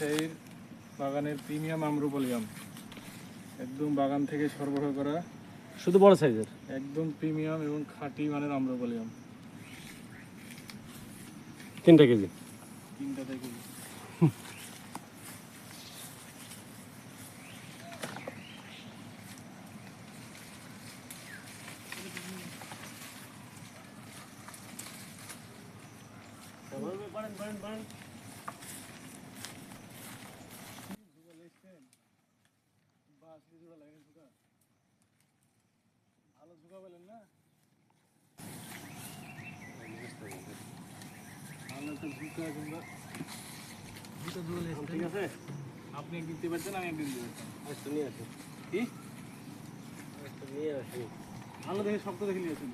রাজশাহীর বাগানের প্রিমিয়াম আম্রপলি আম, একদম বাগান থেকে সরবরাহ করা, শুধু বড় সাইজের, একদম প্রিমিয়াম এবং খাঁটি মানের আম্রপলি আম। 3 কেজি। 3টা থেকে ভালো ঝুঁকা পেলেন না? ভালো একটা ঝুঁকা কিংবা ঠিক আছে, আপনি একদিন দিতে পারছেন, আমি একদিন দিতে পারতাম। আচ্ছা নিয়ে আসুন, কি নিয়ে আসুন। ভালো দেখে শক্ত দেখে নিয়েছেন।